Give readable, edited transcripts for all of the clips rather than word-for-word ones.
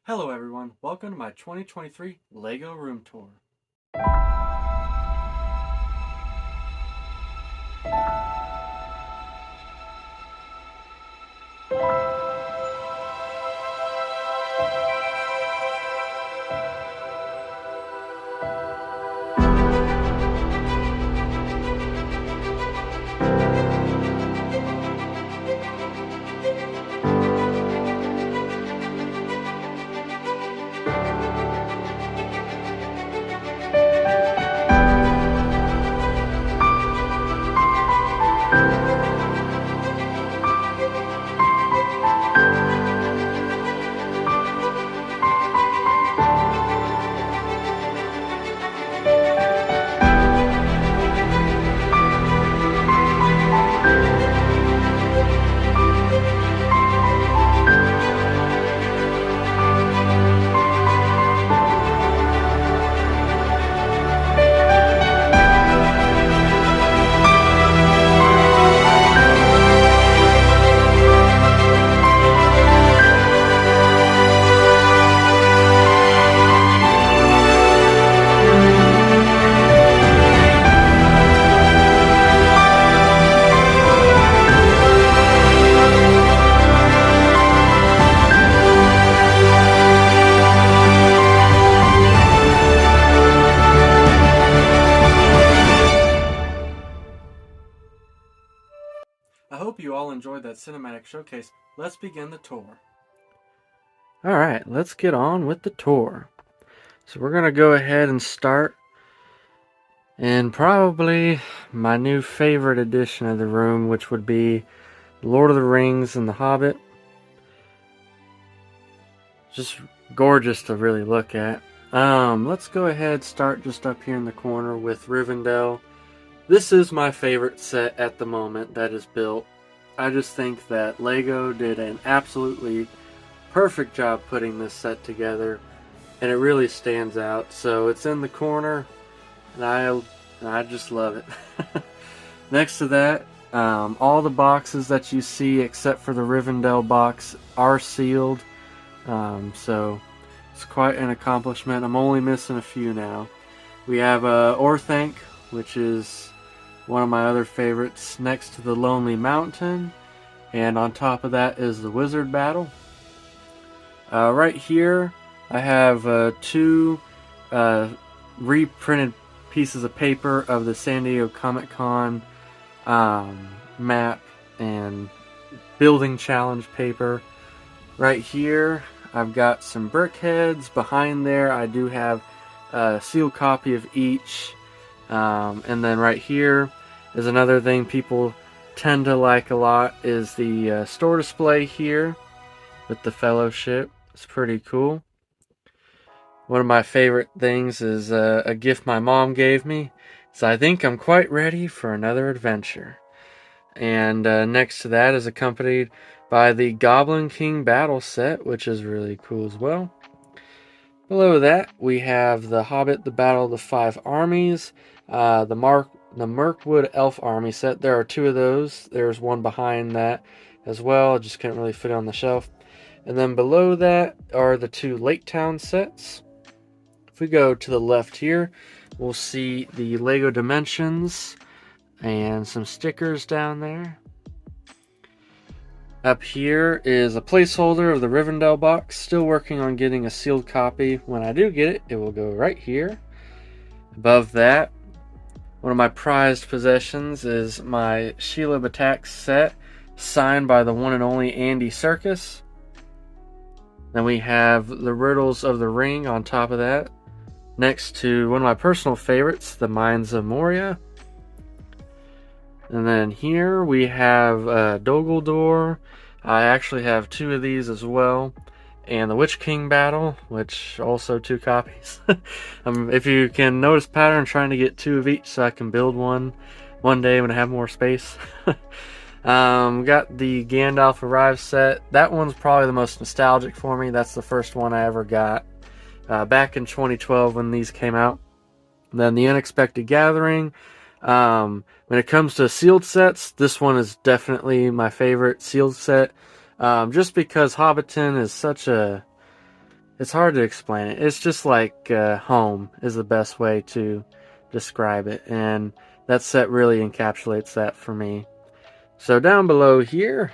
Hello everyone, welcome to my 2023 LEGO room tour. I hope you all enjoyed that cinematic showcase. Let's begin the tour. Alright, let's get on with the tour. So we're going to go ahead and start in probably my new favorite edition of the room, which would be Lord of the Rings and The Hobbit. Just gorgeous to really look at. Let's go ahead start just up here in the corner with Rivendell. This is my favorite set at the moment that is built. I just think that LEGO did an absolutely perfect job putting this set together, and it really stands out. So it's in the corner, and I just love it. Next to that, all the boxes that you see except for the Rivendell box are sealed. So it's quite an accomplishment. I'm only missing a few now. We have Orthanc, which is one of my other favorites, next to the Lonely Mountain, and on top of that is the Wizard Battle. Right here I have two reprinted pieces of paper of the San Diego Comic-Con map and building challenge paper. Right here I've got some brick heads. Behind there I do have a sealed copy of each. And then right here is another thing people tend to like a lot, is the store display here with the Fellowship. It's pretty cool. One of my favorite things is a gift my mom gave me. So I think I'm quite ready for another adventure. And next to that is accompanied by the Goblin King battle set, which is really cool as well. Below that, we have the Hobbit, the Battle of the Five Armies, the Mirkwood Elf Army set. There are two of those. There's one behind that as well. Just couldn't really fit it on the shelf. And then below that are the two Lake Town sets. If we go to the left here, we'll see the LEGO Dimensions and some stickers down there. Up here is a placeholder of the Rivendell box. Still working on getting a sealed copy. When I do get it, it will go right here. Above that, one of my prized possessions is my Sheila Attack set, signed by the one and only Andy Serkis. Then we have the Riddles of the Ring on top of that, next to one of my personal favorites, the Mines of Moria. And then here we have Dogeldor. I actually have two of these as well. And the Witch King battle, which also two copies. If you can notice pattern, I'm trying to get two of each so I can build one day when I have more space. Got the Gandalf Arrive set. That one's probably the most nostalgic for me. That's the first one I ever got back in 2012 when these came out. Then the Unexpected Gathering. When it comes to sealed sets, this one is definitely my favorite sealed set. Just because Hobbiton is such a it's hard to explain it. It's just like home is the best way to describe it, and that set really encapsulates that for me. So down below here,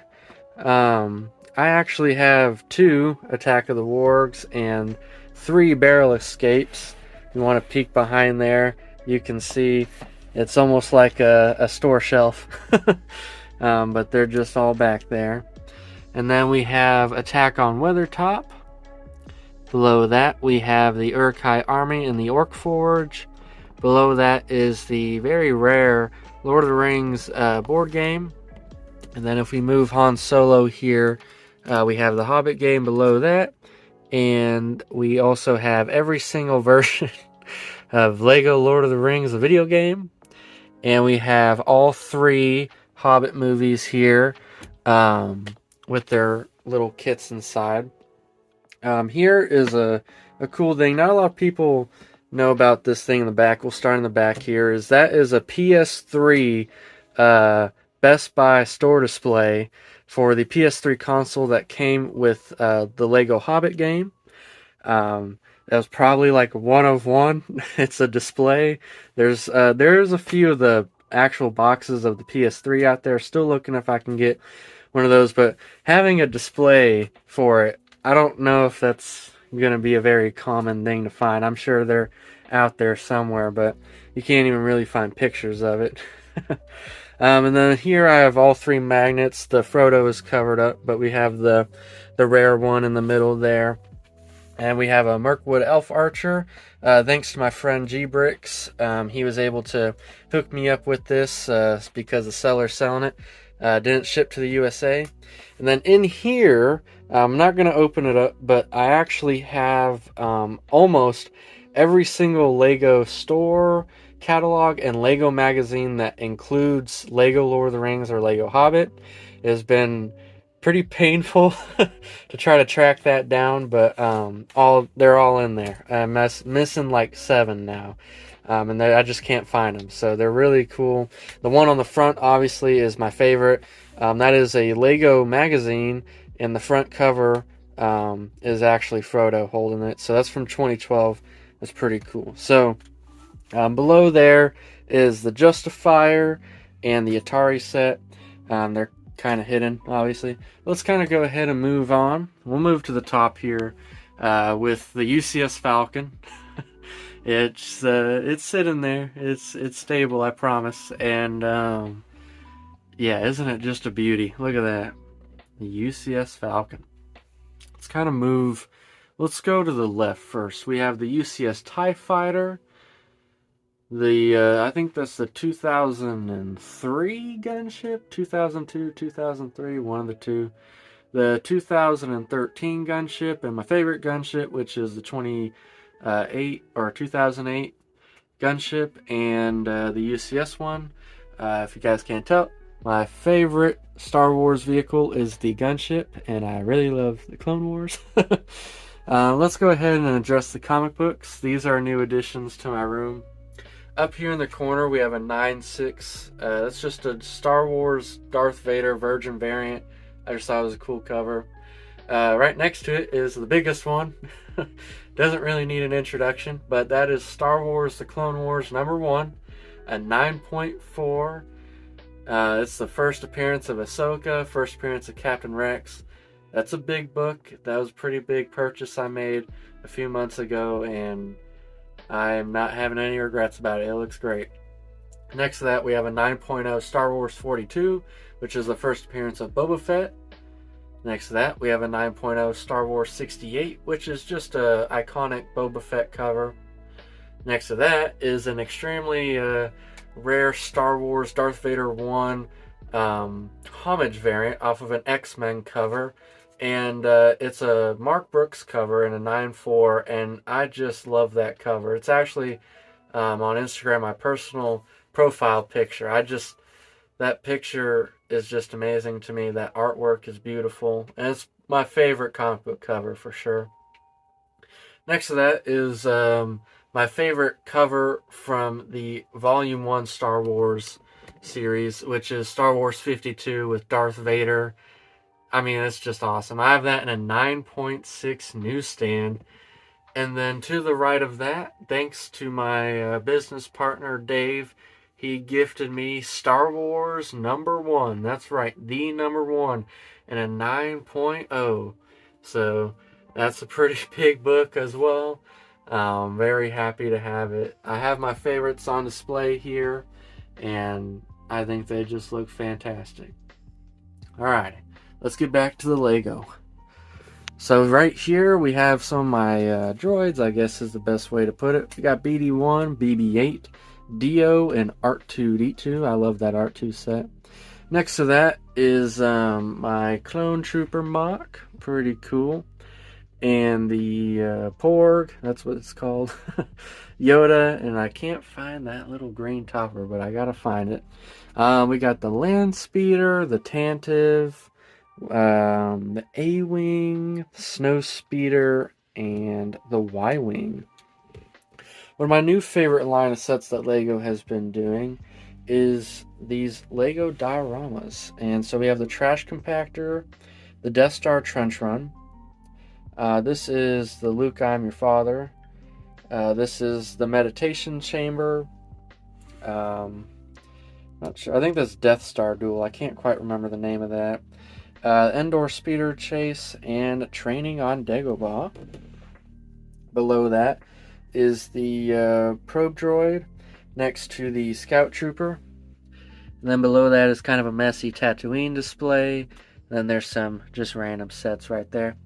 I actually have 2 Attack of the Wargs and 3 barrel escapes. If you want to peek behind there, you can see it's almost like a store shelf. But they're just all back there. And then we have Attack on Weathertop. Below that, we have the Uruk-hai Army in the Orc Forge. Below that is the very rare Lord of the Rings board game. And then if we move Han Solo here, we have the Hobbit game below that. And we also have every single version of Lego Lord of the Rings, the video game. And we have all 3 Hobbit movies here with their little kits inside. Here is a cool thing. Not a lot of people know about this thing in the back. We'll start in the back here. That is a PS3 Best Buy store display for the PS3 console that came with the Lego Hobbit game. That was probably like one of one. It's a display. There's a few of the actual boxes of the PS3 out there. Still looking if I can get one of those, but having a display for it, I don't know if that's going to be a very common thing to find. I'm sure they're out there somewhere, but you can't even really find pictures of it. And then here I have all 3 magnets. The Frodo is covered up, but we have the rare one in the middle there. And we have a Mirkwood Elf Archer. Thanks to my friend G-Bricks, he was able to hook me up with this because the seller's selling it. Didn't ship to the USA. And then in here, I'm not going to open it up, but I actually have almost every single Lego store catalog and Lego magazine that includes Lego Lord of the Rings or Lego Hobbit. It has been pretty painful to try to track that down, but they're all in there. I'm missing like 7 now. And I just can't find them. So they're really cool. The one on the front, obviously, is my favorite. That is a Lego magazine, and the front cover is actually Frodo holding it. So that's from 2012. That's pretty cool. So below there is the Justifier and the Atari set. They're kind of hidden, obviously. Let's kind of go ahead and move on. We'll move to the top here with the UCS Falcon. It's sitting there. It's stable, I promise. And yeah, isn't it just a beauty? Look at that, the UCS Falcon. Let's kind of move. Let's go to the left first. We have the UCS TIE Fighter. I think that's the 2003 gunship, 2002, 2003, one of the two. The 2013 gunship, and my favorite gunship, which is the 2008 gunship, and the UCS one. If you guys can't tell, my favorite Star Wars vehicle is the gunship, and I really love the Clone Wars. Let's go ahead and address the comic books. These are new additions to my room. Up here in the corner, we have a 9.6. That's just a Star Wars Darth Vader Virgin variant. I just thought it was a cool cover. Right next to it is the biggest one. Doesn't really need an introduction, but that is Star Wars The Clone Wars #1, a 9.4. It's the first appearance of Ahsoka, first appearance of Captain Rex. That's a big book. That was a pretty big purchase I made a few months ago, and I'm not having any regrets about it. It looks great. Next to that, we have a 9.0 Star Wars 42, which is the first appearance of Boba Fett. Next to that, we have a 9.0 Star Wars 68, which is just a iconic Boba Fett cover. Next to that is an extremely rare Star Wars Darth Vader 1 homage variant off of an X-Men cover. And it's a Mark Brooks cover in a 9.4, and I just love that cover. It's actually on Instagram, my personal profile picture. That picture is just amazing to me. That artwork is beautiful, and it's my favorite comic book cover for sure. Next to that is my favorite cover from the Volume 1 Star Wars series, which is Star Wars 52 with Darth Vader. I mean, it's just awesome. I have that in a 9.6 newsstand. And then to the right of that, thanks to my business partner, Dave, he gifted me Star Wars #1. That's right, the #1 and a 9.0. So that's a pretty big book as well. Very happy to have it. I have my favorites on display here, and I think they just look fantastic. Alright, let's get back to the Lego. So right here we have some of my droids, I guess is the best way to put it. We got BD1, BB8, Dio, and R2-D2. I love that R2 set. Next to that is my Clone Trooper mock. Pretty cool. And the Porg, that's what it's called. Yoda, and I can't find that little green topper, but I gotta find it. We got the Land Speeder, the Tantive, the A-Wing, the Snow Speeder, and the Y-Wing. One of my new favorite line of sets that LEGO has been doing is these LEGO dioramas. And so we have the Trash Compactor, the Death Star Trench Run. This is the Luke, I'm Your Father. This is the Meditation Chamber. Not sure. I think that's Death Star Duel. I can't quite remember the name of that. Endor Speeder Chase, and Training on Dagobah. Below that is the Probe Droid next to the Scout Trooper. And then below that is kind of a messy Tatooine display. And then there's some just random sets right there.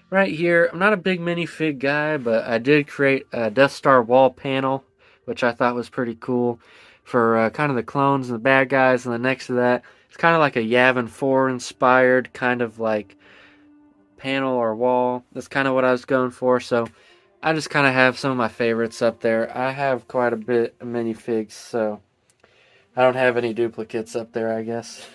Right here, I'm not a big minifig guy, but I did create a Death Star wall panel, which I thought was pretty cool for kind of the clones and the bad guys. And then next to that, it's kind of like a Yavin 4 inspired kind of like panel or wall. That's kind of what I was going for. So I just kind of have some of my favorites up there. I have quite a bit of minifigs, so I don't have any duplicates up there, I guess.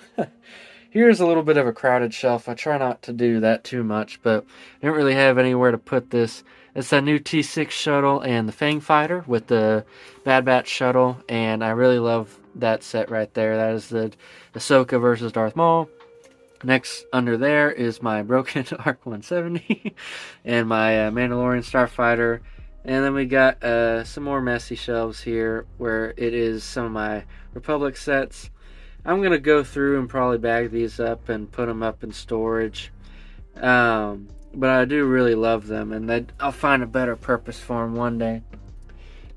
Here's a little bit of a crowded shelf. I try not to do that too much, but I don't really have anywhere to put this. It's that new T6 shuttle and the Fang Fighter with the Bad Batch shuttle, and I really love that set right there. That is the Ahsoka versus Darth Maul. Next under there is my broken Arc 170 and my Mandalorian Starfighter. And then we got some more messy shelves here where it is some of my Republic sets. I'm going to go through and probably bag these up and put them up in storage. But I do really love them, and I'll find a better purpose for them one day.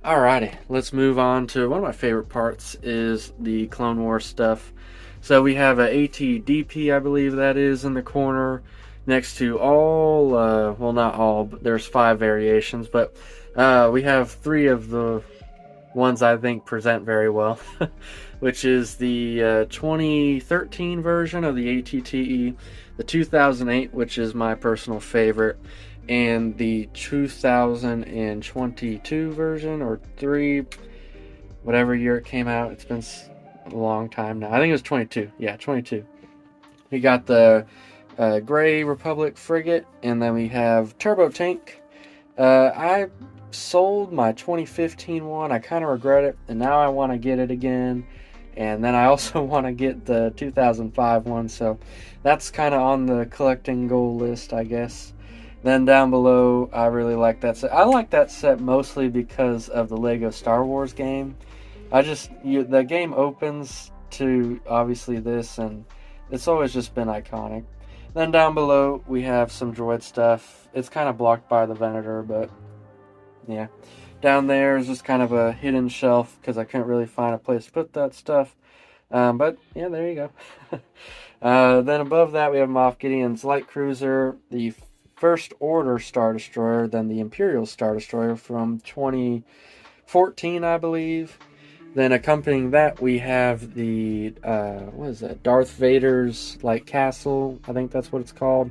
Alrighty, let's move on to one of my favorite parts is the Clone Wars stuff. So we have a AT-DP, I believe that is, in the corner next to all, well not all, but there's 5 variations, but we have 3 of the ones I think present very well, which is the 2013 version of the AT-TE, the 2008, which is my personal favorite, and the 2022 version, or 3, whatever year it came out. It's been a long time now. I think it was 22. Yeah, 22. We got the Gray Republic frigate, and then we have Turbo Tank. I sold my 2015 one. I kind of regret it, and now I want to get it again. And then I also want to get the 2005 one, so that's kind of on the collecting goal list, I guess. Then down below, I really like that set. I like that set mostly because of the Lego Star Wars game. The game opens to obviously this, and it's always just been iconic. Then down below, we have some droid stuff. It's kind of blocked by the Venator, but yeah. Down there is just kind of a hidden shelf because I couldn't really find a place to put that stuff. But yeah, there you go. Then above that, we have Moff Gideon's light cruiser, the First Order Star Destroyer, then the Imperial Star Destroyer from 2014, I believe. Then accompanying that, we have the, what is that, Darth Vader's, like, castle. I think that's what it's called.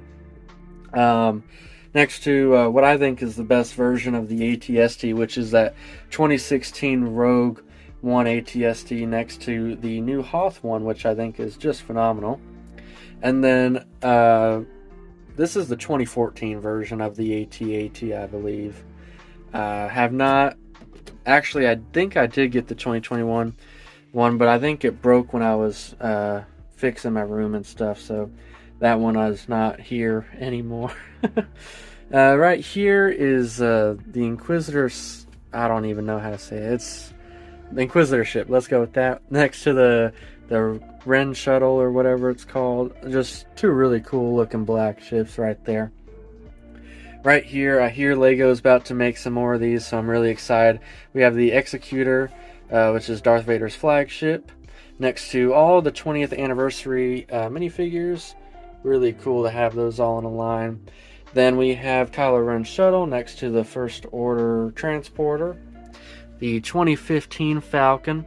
Next to what I think is the best version of the AT-ST, which is that 2016 Rogue One AT-ST next to the new Hoth one, which I think is just phenomenal. And then this is the 2014 version of the AT-AT, I believe. Have not... Actually, I think I did get the 2021 one, but I think it broke when I was fixing my room and stuff, so That one is not here anymore. Right here is the Inquisitor's. I don't even know how to say it. It's the Inquisitor ship. Let's go with that. Next to the Ren shuttle or whatever it's called. Just two really cool looking black ships right there. Right here, I hear Lego's about to make some more of these, so I'm really excited. We have the Executor, which is Darth Vader's flagship, next to all the 20th anniversary minifigures. Really cool to have those all in a line. Then we have Kylo Ren's shuttle next to the First Order transporter, the 2015 Falcon.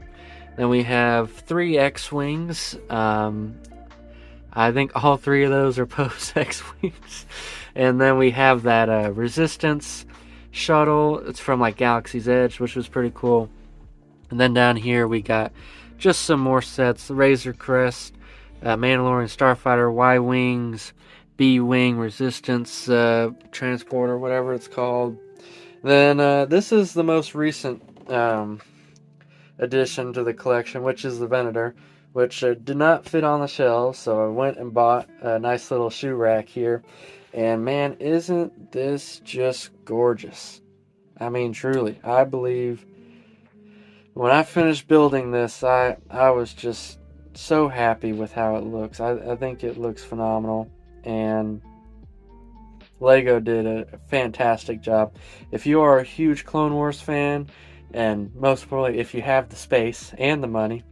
Then we have 3 X-Wings. I think all 3 of those are post X-Wings. And then we have that Resistance shuttle. It's from like Galaxy's Edge, which was pretty cool. And then down here we got just some more sets. Razor Crest, Mandalorian Starfighter, Y-Wings, B-Wing, Resistance Transporter, whatever it's called. Then this is the most recent addition to the collection, which is the Venator, which did not fit on the shelves, so I went and bought a nice little shoe rack here. And man, isn't this just gorgeous? I mean, truly, I believe when I finished building this, I was just so happy with how it looks. I think it looks phenomenal, and Lego did a fantastic job. If you are a huge Clone Wars fan, and most importantly, if you have the space and the money,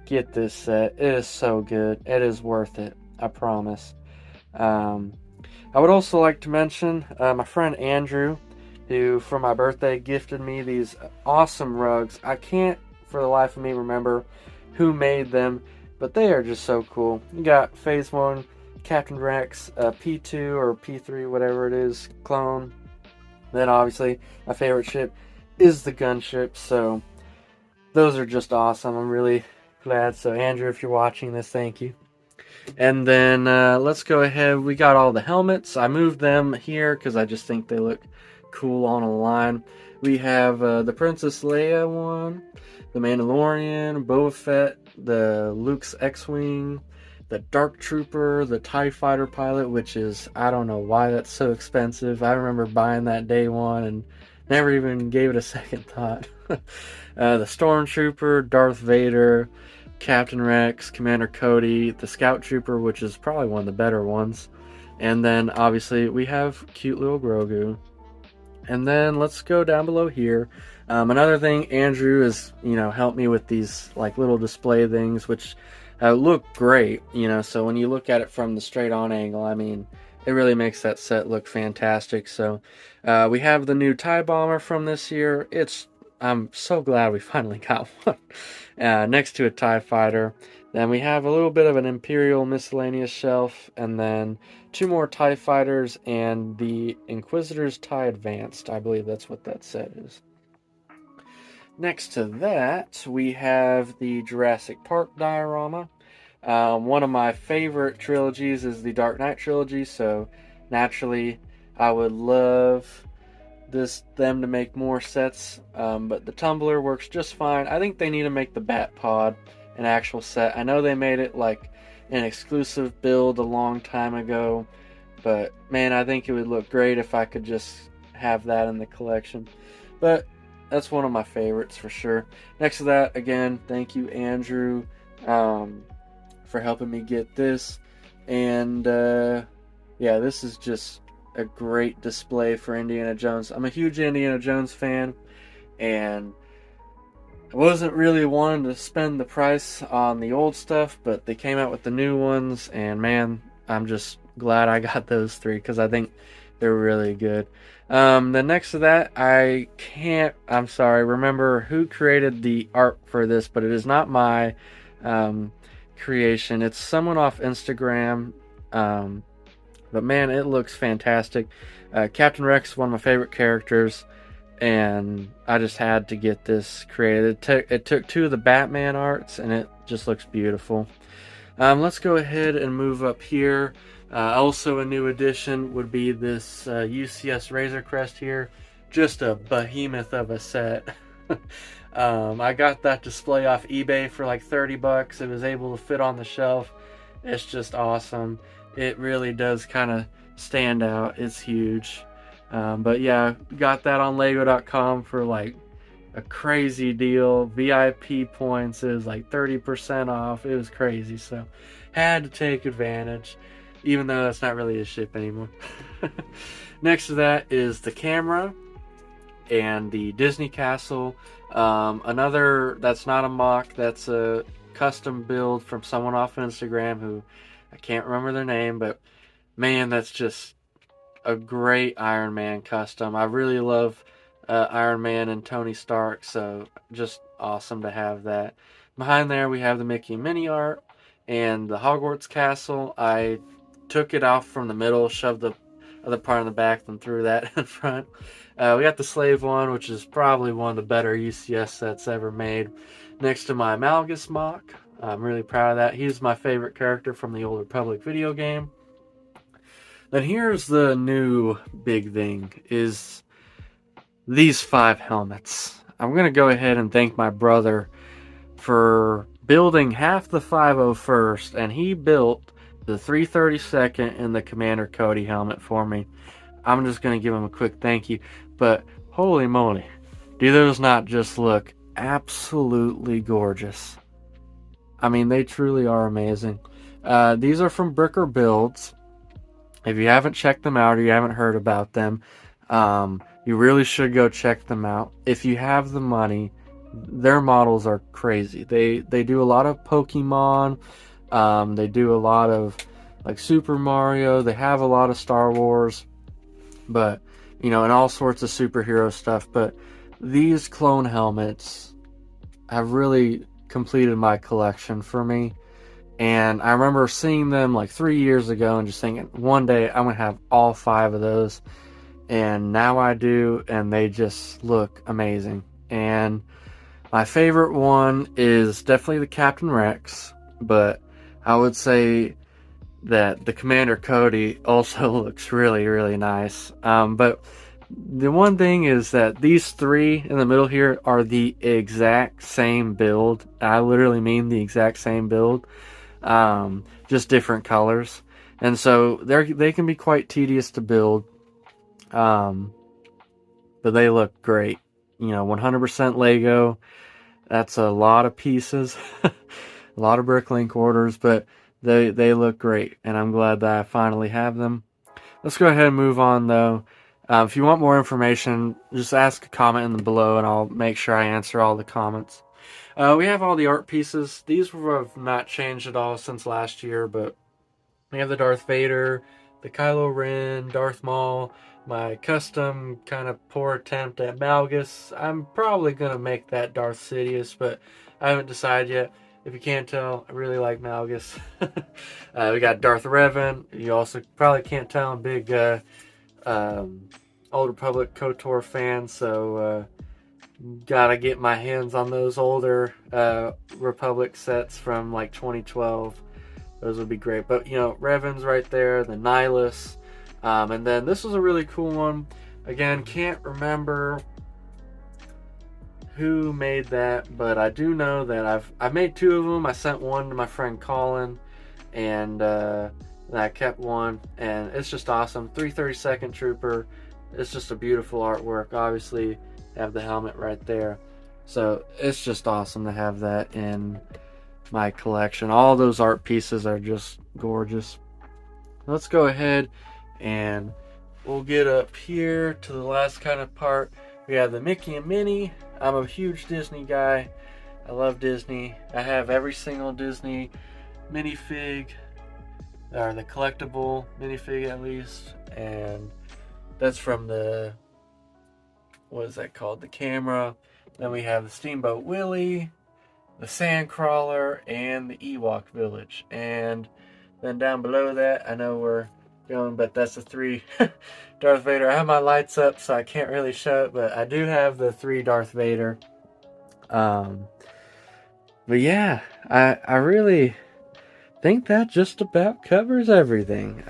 get this set. It is so good. It is worth it. I promise. I would also like to mention my friend Andrew, who for my birthday gifted me these awesome rugs. I can't for the life of me remember who made them, but they are just so cool. You got Phase 1 Captain Rex, P2 or P3, whatever it is, clone. Then obviously my favorite ship is the gunship, so those are just awesome. I'm really glad. So Andrew, if you're watching this, thank you. And then let's go ahead. We got all the helmets. I moved them here because I just think they look cool on a line. We have the Princess Leia one, the Mandalorian, Boba Fett, the Luke's X-Wing, the Dark Trooper, the TIE Fighter pilot, which is, I don't know why that's so expensive. I remember buying that day one and never even gave it a second thought. The Stormtrooper, Darth Vader, Captain Rex, Commander Cody, the Scout Trooper, which is probably one of the better ones. And then obviously we have cute little Grogu. And then let's go down below here. Another thing, Andrew has, helped me with these like little display things, which look great, so when you look at it from the straight on angle, I mean, it really makes that set look fantastic. So we have the new TIE Bomber from this year. I'm so glad we finally got one. Next to a TIE Fighter. Then we have a little bit of an Imperial miscellaneous shelf, and then 2 more TIE Fighters and the Inquisitor's TIE Advanced. I believe that's what that set is. Next to that, we have the Jurassic Park diorama. One of my favorite trilogies is the Dark Knight trilogy, so naturally I would love them to make more sets, but the tumbler works just fine. I think they need to make the Bat Pod an actual set. I know they made it like an exclusive build a long time ago, but man, I think it would look great if I could just have that in the collection. But that's one of my favorites for sure. Next to that, again, thank you, Andrew, for helping me get this. And yeah, this is just a great display for Indiana Jones. I'm a huge Indiana Jones fan, and I wasn't really wanting to spend the price on the old stuff, but they came out with the new ones, and man, I'm just glad I got those 3 because I think they're really good. Then next to that, I'm sorry, remember who created the art for this, but it is not my creation. It's someone off Instagram, but man, it looks fantastic. Captain Rex is one of my favorite characters, and I just had to get this created. It took 2 of the Batman arts, and it just looks beautiful. Let's go ahead and move up here. Also a new addition would be this UCS Razor Crest here. Just a behemoth of a set. I got that display off eBay for like $30. It was able to fit on the shelf, It's just awesome. It really does kind of stand out. It's huge. But yeah, got that on Lego.com for like a crazy deal. VIP points is like 30% off. It was crazy. So had to take advantage, even though that's not really a ship anymore. Next to that is the camera and the Disney Castle. Another that's not a mock, that's a custom build from someone off Instagram who I can't remember their name, but man, that's just a great Iron Man custom. I really love Iron Man and Tony Stark, so just awesome to have that. Behind there we have the Mickey and Minnie art and the Hogwarts Castle. I took it off from the middle, shoved the other part in the back, then threw that in front. We got the Slave one, which is probably one of the better UCS sets ever made. Next to my Malgus mock. I'm really proud of that. He's my favorite character from the Old Republic video game. Then here's the new big thing, is these 5 helmets. I'm going to go ahead and thank my brother for building half the 501st, and he built the 332nd and the Commander Cody helmet for me. I'm just going to give him a quick thank you, but holy moly, do those not just look absolutely gorgeous? I mean, they truly are amazing. These are from Bricker Builds. If you haven't checked them out or you haven't heard about them, you really should go check them out. If you have the money, their models are crazy. They do a lot of Pokemon. They do a lot of like Super Mario. They have a lot of Star Wars, but and all sorts of superhero stuff. But these clone helmets have really completed my collection for me. And I remember seeing them like 3 years ago and just thinking, one day I'm going to have all 5 of those. And now I do, and they just look amazing. And my favorite one is definitely the Captain Rex, but I would say that the Commander Cody also looks really, really nice. But the one thing is that these 3 in the middle here are the exact same build. I literally mean the exact same build. Just different colors, and so they can be quite tedious to build, but they look great. 100% Lego. That's a lot of pieces, a lot of Bricklink orders, but they look great, and I'm glad that I finally have them. Let's go ahead and move on though. If you want more information, just ask a comment in the below, and I'll make sure I answer all the comments. We have all the art pieces. These have not changed at all since last year, but we have the Darth Vader, the Kylo Ren, Darth Maul, my custom kind of poor attempt at Malgus. I'm probably going to make that Darth Sidious, but I haven't decided yet. If you can't tell, I really like Malgus. We got Darth Revan. You also probably can't tell, I'm a big Old Republic KOTOR fan, so gotta get my hands on those older Republic sets from like 2012. Those would be great. But Revan's right there, the Nihilus, and then this was a really cool one. Again, can't remember who made that, but I do know that I've made 2 of them. I sent one to my friend Colin, and I kept one, and it's just awesome. 332nd Trooper. It's just a beautiful artwork. Obviously, have the helmet right there, so it's just awesome to have that in my collection. All those art pieces are just gorgeous. Let's go ahead and we'll get up here to the last kind of part. We have the Mickey and Minnie. I'm a huge Disney guy. I love Disney. I have every single Disney minifig, or the collectible minifig at least, and that's from the, what is that called? The camera. Then we have the Steamboat Willie, the Sandcrawler, and the Ewok Village. And then down below that, I know we're going, but that's the 3 Darth Vader. I have my lights up, so I can't really show it, but I do have the 3 Darth Vader. But yeah, I really think that just about covers everything.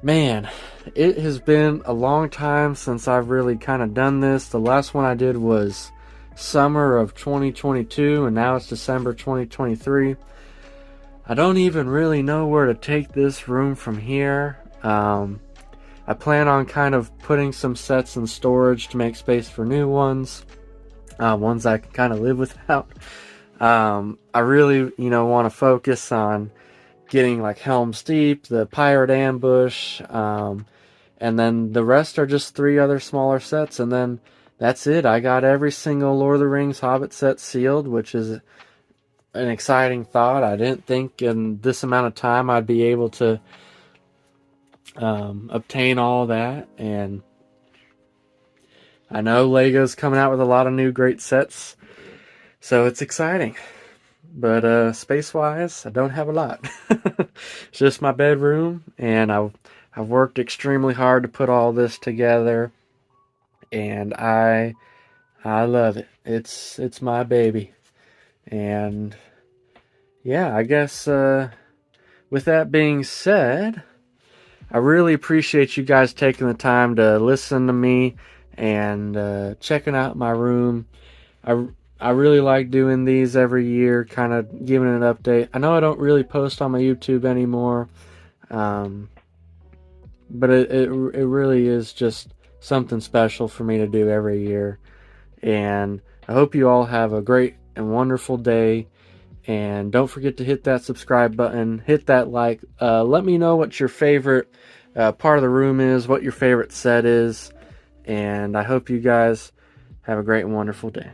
Man, it has been a long time since I've really kind of done this. The last one I did was summer of 2022, and now it's December 2023. I don't even really know where to take this room from here. I plan on kind of putting some sets in storage to make space for new ones, ones I can kind of live without. I really, want to focus on getting like Helm's Deep, the Pirate Ambush, and then the rest are just 3 other smaller sets, and then that's it. I got every single Lord of the Rings Hobbit set sealed, which is an exciting thought. I didn't think in this amount of time I'd be able to obtain all that, and I know Lego's coming out with a lot of new great sets, so it's exciting. But space-wise, I don't have a lot. It's just my bedroom, and I've worked extremely hard to put all this together, and I love it. It's my baby, and yeah, I guess with that being said, I really appreciate you guys taking the time to listen to me and checking out my room. I really like doing these every year, kind of giving an update. I know I don't really post on my YouTube anymore, but it really is just something special for me to do every year. And I hope you all have a great and wonderful day. And don't forget to hit that subscribe button, hit that like. Let me know what your favorite part of the room is, what your favorite set is. And I hope you guys have a great and wonderful day.